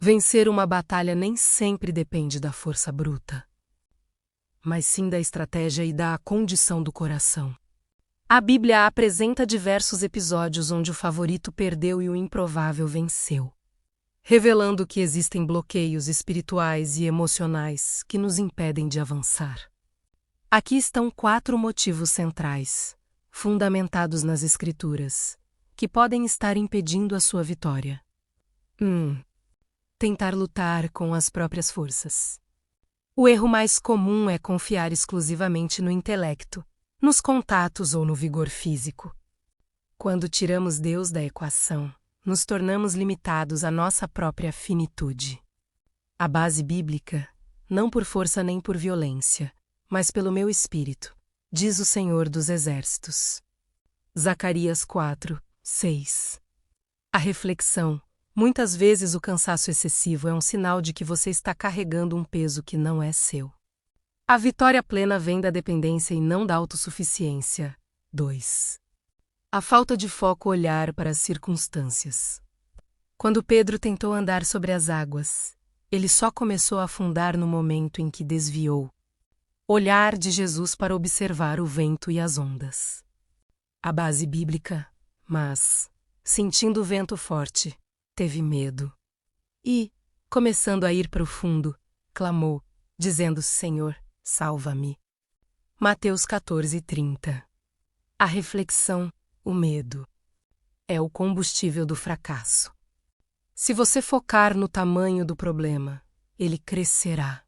Vencer uma batalha nem sempre depende da força bruta, mas sim da estratégia e da condição do coração. A Bíblia apresenta diversos episódios onde o favorito perdeu e o improvável venceu, revelando que existem bloqueios espirituais e emocionais que nos impedem de avançar. Aqui estão 4 motivos centrais, fundamentados nas Escrituras, que podem estar impedindo a sua vitória. 1. Tentar lutar com as próprias forças. O erro mais comum é confiar exclusivamente no intelecto, nos contatos ou no vigor físico. Quando tiramos Deus da equação, nos tornamos limitados à nossa própria finitude. A base bíblica, não por força nem por violência, mas pelo meu espírito, diz o Senhor dos Exércitos. Zacarias 4:6. A reflexão. Muitas vezes o cansaço excessivo é um sinal de que você está carregando um peso que não é seu. A vitória plena vem da dependência e não da autossuficiência. 2. A falta de foco olhar para as circunstâncias. Quando Pedro tentou andar sobre as águas, ele só começou a afundar no momento em que desviou. Olhar de Jesus para observar o vento e as ondas. A base bíblica, mas, sentindo o vento forte, teve medo. E, começando a ir para o fundo, clamou, dizendo: Senhor, salva-me. Mateus 14:30. A reflexão, o medo, é o combustível do fracasso. Se você focar no tamanho do problema, ele crescerá.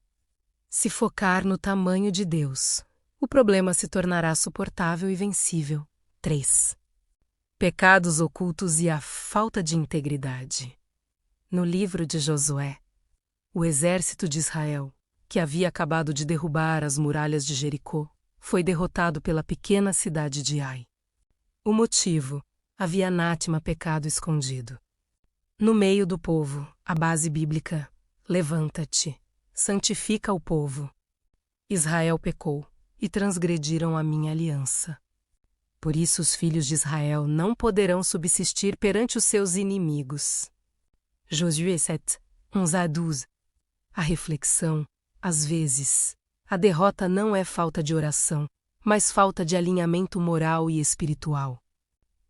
Se focar no tamanho de Deus, o problema se tornará suportável e vencível. 3. Pecados ocultos e a falta de integridade. No livro de Josué, o exército de Israel, que havia acabado de derrubar as muralhas de Jericó, foi derrotado pela pequena cidade de Ai. O motivo: havia anátema pecado escondido. No meio do povo, a base bíblica: levanta-te, santifica o povo. Israel pecou e transgrediram a minha aliança. Por isso os filhos de Israel não poderão subsistir perante os seus inimigos. Josué 7:11-12. A reflexão, às vezes, a derrota não é falta de oração, mas falta de alinhamento moral e espiritual.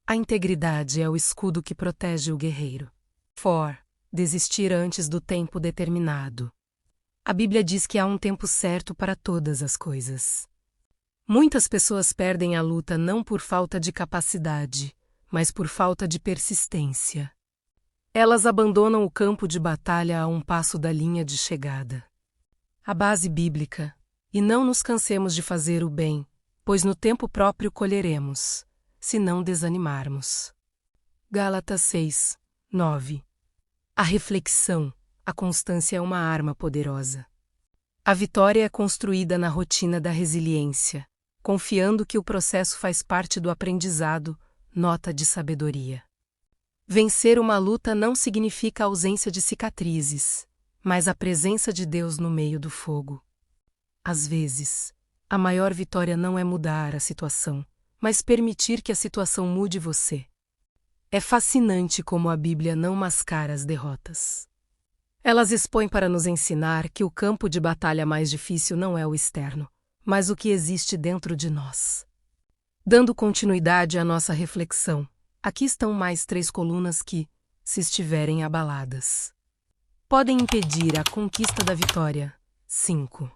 A integridade é o escudo que protege o guerreiro. 4. Desistir antes do tempo determinado. A Bíblia diz que há um tempo certo para todas as coisas. Muitas pessoas perdem a luta não por falta de capacidade, mas por falta de persistência. Elas abandonam o campo de batalha a um passo da linha de chegada. A base bíblica: e não nos cansemos de fazer o bem, pois no tempo próprio colheremos, se não desanimarmos. Gálatas 6:9. A reflexão, a constância é uma arma poderosa. A vitória é construída na rotina da resiliência, confiando que o processo faz parte do aprendizado, nota de sabedoria. Vencer uma luta não significa a ausência de cicatrizes, mas a presença de Deus no meio do fogo. Às vezes, a maior vitória não é mudar a situação, mas permitir que a situação mude você. É fascinante como a Bíblia não mascara as derrotas. Elas expõem para nos ensinar que o campo de batalha mais difícil não é o externo, mas o que existe dentro de nós. Dando continuidade à nossa reflexão, aqui estão mais 3 colunas que, se estiverem abaladas, podem impedir a conquista da vitória. 5.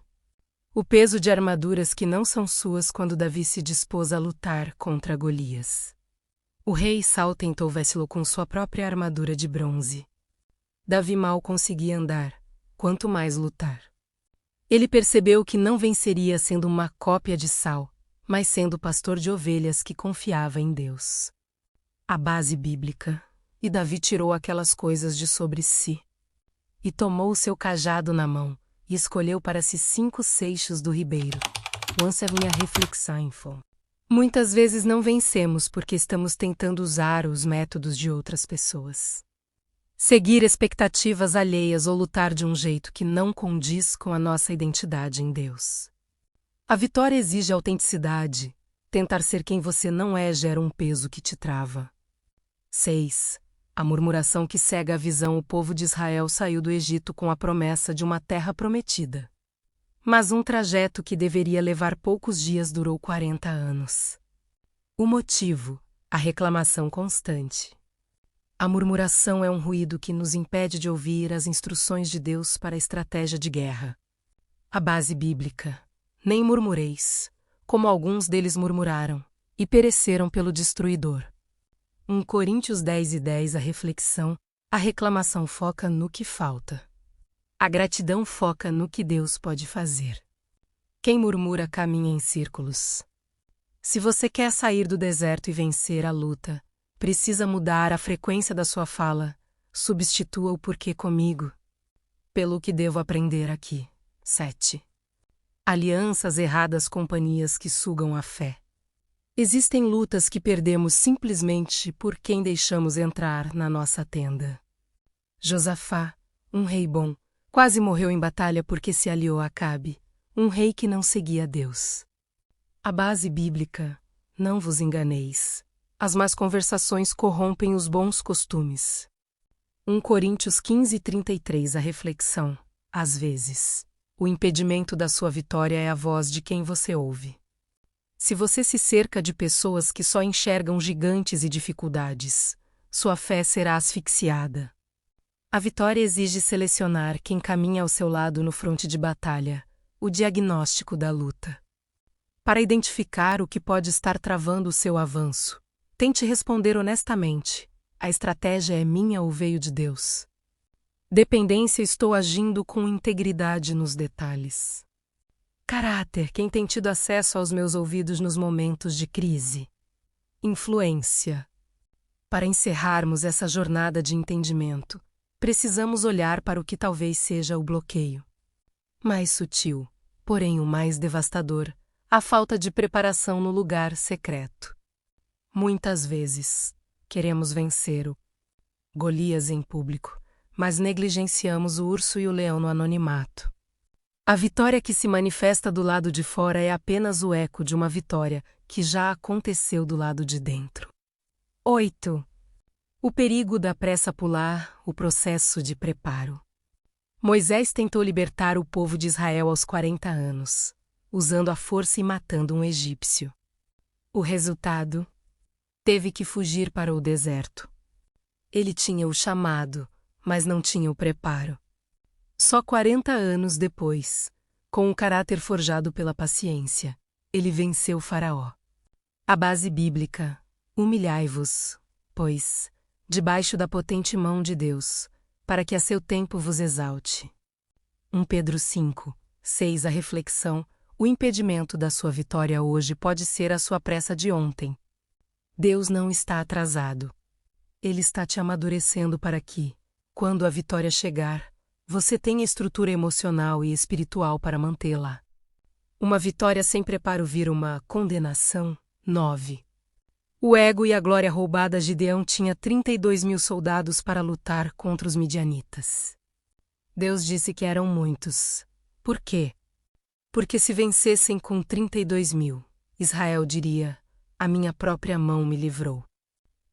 O peso de armaduras que não são suas quando Davi se dispôs a lutar contra Golias. O rei Saul tentou vesti-lo com sua própria armadura de bronze. Davi mal conseguia andar, quanto mais lutar. Ele percebeu que não venceria sendo uma cópia de Saul, mas sendo pastor de ovelhas que confiava em Deus. A base bíblica: e Davi tirou aquelas coisas de sobre si, e tomou o seu cajado na mão, e escolheu para si 5 seixos do ribeiro. Once a minha reflexão. Muitas vezes não vencemos porque estamos tentando usar os métodos de outras pessoas. Seguir expectativas alheias ou lutar de um jeito que não condiz com a nossa identidade em Deus. A vitória exige autenticidade. Tentar ser quem você não é gera um peso que te trava. 6. A murmuração que cega a visão. O povo de Israel saiu do Egito com a promessa de uma terra prometida. Mas um trajeto que deveria levar poucos dias durou 40 anos. O motivo: a reclamação constante. A murmuração é um ruído que nos impede de ouvir as instruções de Deus para a estratégia de guerra. A base bíblica: nem murmureis, como alguns deles murmuraram, e pereceram pelo destruidor. 1 Coríntios 10:10. A reflexão: a reclamação foca no que falta. A gratidão foca no que Deus pode fazer. Quem murmura caminha em círculos. Se você quer sair do deserto e vencer a luta, precisa mudar a frequência da sua fala. Substitua o porquê comigo. Pelo que devo aprender aqui. 7. Alianças erradas. Companhias que sugam a fé. Existem lutas que perdemos simplesmente por quem deixamos entrar na nossa tenda. Josafá, um rei bom, quase morreu em batalha porque se aliou a Acabe, um rei que não seguia Deus. A base bíblica: não vos enganeis. As más conversações corrompem os bons costumes. 1 Coríntios 15:33. A reflexão: às vezes, o impedimento da sua vitória é a voz de quem você ouve. Se você se cerca de pessoas que só enxergam gigantes e dificuldades, sua fé será asfixiada. A vitória exige selecionar quem caminha ao seu lado no fronte de batalha, o diagnóstico da luta. Para identificar o que pode estar travando o seu avanço, tente responder honestamente: a estratégia é minha ou veio de Deus? Dependência: estou agindo com integridade nos detalhes. Caráter: quem tem tido acesso aos meus ouvidos nos momentos de crise? Influência: para encerrarmos essa jornada de entendimento, precisamos olhar para o que talvez seja o bloqueio. Mais sutil, porém o mais devastador: a falta de preparação no lugar secreto. Muitas vezes, queremos vencer o Golias em público, mas negligenciamos o urso e o leão no anonimato. A vitória que se manifesta do lado de fora é apenas o eco de uma vitória que já aconteceu do lado de dentro. 8. O perigo da pressa pular. O processo de preparo. Moisés tentou libertar o povo de Israel aos 40 anos, usando a força e matando um egípcio. O resultado? Teve que fugir para o deserto. Ele tinha o chamado, mas não tinha o preparo. Só 40 anos depois, com o caráter forjado pela paciência, ele venceu Faraó. A base bíblica: humilhai-vos, pois, debaixo da potente mão de Deus, para que a seu tempo vos exalte. 1 Pedro 5:6. A reflexão: o impedimento da sua vitória hoje pode ser a sua pressa de ontem. Deus não está atrasado. Ele está te amadurecendo para que, quando a vitória chegar, você tenha estrutura emocional e espiritual para mantê-la. Uma vitória sem preparo vira uma condenação. 9. O ego e a glória roubada. Gideão tinha 32.000 soldados para lutar contra os midianitas. Deus disse que eram muitos. Por quê? Porque se vencessem com 32.000, Israel diria: a minha própria mão me livrou.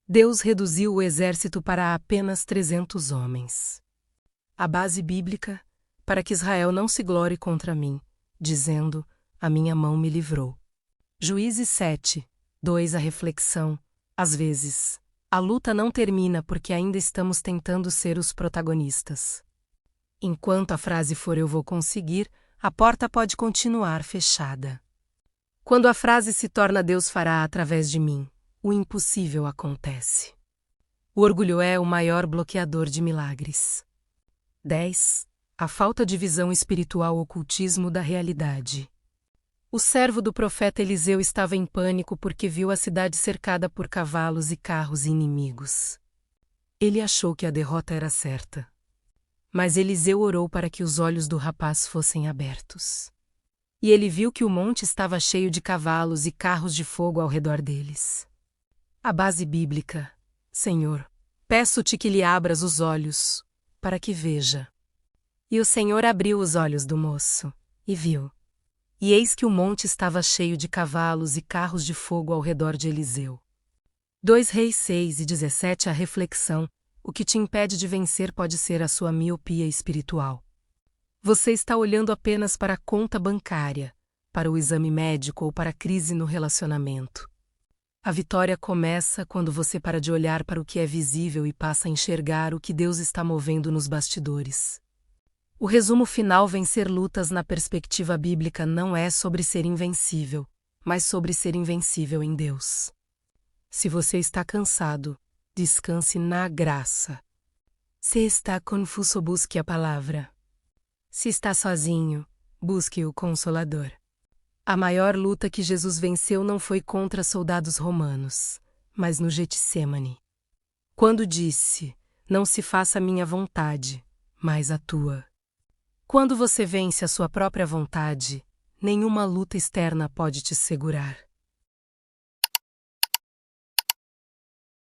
Deus reduziu o exército para apenas 300 homens. A base bíblica: para que Israel não se glorie contra mim, dizendo: a minha mão me livrou. Juízes 7:2. A reflexão: às vezes, a luta não termina porque ainda estamos tentando ser os protagonistas. Enquanto a frase for eu vou conseguir, a porta pode continuar fechada. Quando a frase se torna Deus fará através de mim, o impossível acontece. O orgulho é o maior bloqueador de milagres. 10. A falta de visão espiritual. Ocultismo da realidade. O servo do profeta Eliseu estava em pânico porque viu a cidade cercada por cavalos e carros inimigos. Ele achou que a derrota era certa. Mas Eliseu orou para que os olhos do rapaz fossem abertos. E ele viu que o monte estava cheio de cavalos e carros de fogo ao redor deles. A base bíblica: Senhor, peço-te que lhe abras os olhos, para que veja. E o Senhor abriu os olhos do moço, e viu. E eis que o monte estava cheio de cavalos e carros de fogo ao redor de Eliseu. 2 Reis 6:17. A reflexão: O que te impede de vencer pode ser a sua miopia espiritual. Você está olhando apenas para a conta bancária, para o exame médico ou para a crise no relacionamento. A vitória começa quando você para de olhar para o que é visível e passa a enxergar o que Deus está movendo nos bastidores. O resumo final: vencer lutas na perspectiva bíblica não é sobre ser invencível, mas sobre ser invencível em Deus. Se você está cansado, descanse na graça. Se está confuso, busque a palavra. Se está sozinho, busque o Consolador. A maior luta que Jesus venceu não foi contra soldados romanos, mas no Getsêmani. Quando disse: "Não se faça a minha vontade, mas a tua." Quando você vence a sua própria vontade, nenhuma luta externa pode te segurar.